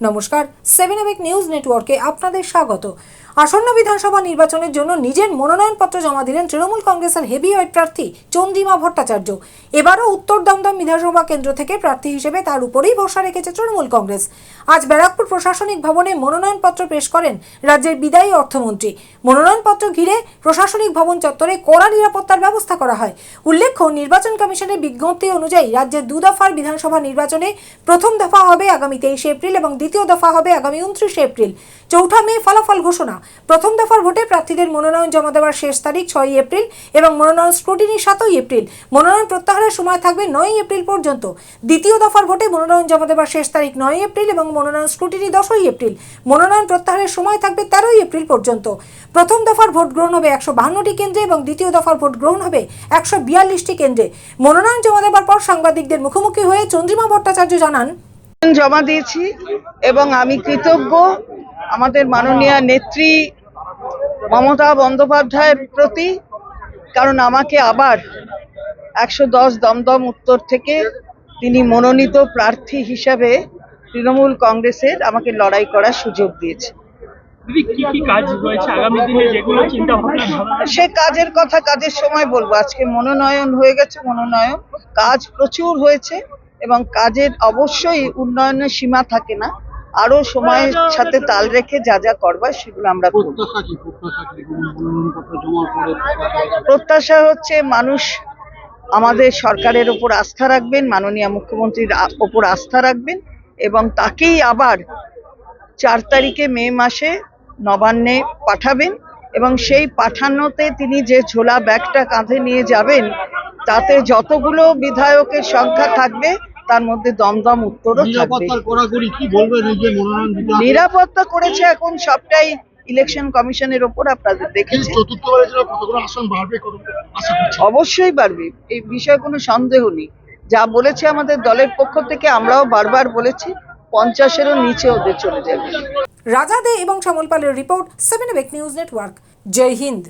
নমস্কার, 7 নিউজ নেটওয়ার্কে আপনাদের স্বাগত। আসন্ন বিধানসভা নির্বাচনের জন্য নিজের মনোনয়নপত্র জমা দিলেন তৃণমূল কংগ্রেসের হেভিওয়েট প্রার্থী চন্দ্রিমা ভট্টাচার্য। এবারও উত্তর দমদম বিধানসভা কেন্দ্র থেকে প্রার্থী হিসেবে তার উপরেই ভরসা রেখেছে তৃণমূল কংগ্রেস। আজ ব্যারাকপুর প্রশাসনিক ভবনে মনোনয়নপত্র পেশ করেন রাজ্যের বিদায়ী অর্থমন্ত্রী। মনোনয়নপত্র ঘিরে প্রশাসনিক ভবন চত্বরে কড়া নিরাপত্তার ব্যবস্থা করা হয়। উল্লেখ্য, নির্বাচন কমিশনের বিজ্ঞপ্তি অনুযায়ী রাজ্যের 2 দফার বিধানসভা নির্বাচনে প্রথম দফা হবে আগামী 23 এপ্রিল এবং দ্বিতীয় দফা হবে আগামী 29 এপ্রিল। 4 মে ফলাফল ঘোষণা। প্রথম দফার ভোটে প্রার্থীদের মনোনয়ন জমা দেওয়ার শেষ তারিখ 6 এপ্রিল এবং মনোনয়ন স্ক্রুটিনি 7 এপ্রিল। মনোনয়ন প্রত্যাহারের সময় থাকবে 9 এপ্রিল পর্যন্ত। দ্বিতীয় দফার ভোটে মনোনয়ন জমা দেওয়ার শেষ তারিখ 9 এপ্রিল এবং মনোনয়ন স্ক্রুটিনি 10 এপ্রিল। মনোনয়ন প্রত্যাহারের সময় থাকবে 13 এপ্রিল পর্যন্ত। প্রথম দফার ভোট গ্রহণ হবে 152টি কেন্দ্রে এবং দ্বিতীয় দফার ভোট গ্রহণ হবে 142টি কেন্দ্রে। মনোনয়ন জমা দেওয়ার পর সাংবাদিকদের মুখোমুখি হয়ে চন্দ্রিমা ভট্টাচার্য জানান, জমা দিয়েছি এবং আমি কৃতজ্ঞ আমাদের মাননীয় নেত্রী মমতা বন্দ্যোপাধ্যায়ের প্রতি, কারণ আমাকে আবার 110 দমদম উত্তর থেকে তিনি মনোনীত প্রার্থী হিসাবে তৃণমূল কংগ্রেসের আমাকে লড়াই করার সুযোগ দিয়েছে। সে কাজের কথা কাজের সময় বলবো। আজকে মনোনয়ন হয়ে গেছে, মনোনয়ন কাজ প্রচুর হয়েছে এবং কাজের অবশ্যই উন্নয়নের সীমা থাকে না, আরো সময়ের সাথে তাল রেখে যা যা করবার সেগুলো আমরা করব। প্রত্যাশা হচ্ছে মানুষ আমাদের সরকারের উপর আস্থা রাখবেন, মাননীয় মুখ্যমন্ত্রীর উপর আস্থা রাখবেন এবং তাকেই আবার 4 তারিখে মে মাসে নবান্নে পাঠাবেন এবং সেই পাঠানোতে তিনি যে ঝোলা ব্যাগটা কাঁধে নিয়ে যাবেন তাতে যতগুলো বিধায়কের সংখ্যা থাকবে তার মধ্যে দমদম উত্তরও থাকবে। নিরাপত্তা করেছে এখন সবটাই ইলেকশন কমিশনের ওপর, আপনাদের দেখেছেন। অবশ্যই বাড়বে, এই বিষয়ে কোনো সন্দেহ নেই। যা বলেছে আমাদের দলের পক্ষ থেকে আমরাও বারবার বলেছি, 50-এরও নিচে ওদের চলে যাবে। রাজা দে এবং শ্যামল পালের রিপোর্ট, 7 নিউজ নেটওয়ার্ক। জয় হিন্দ।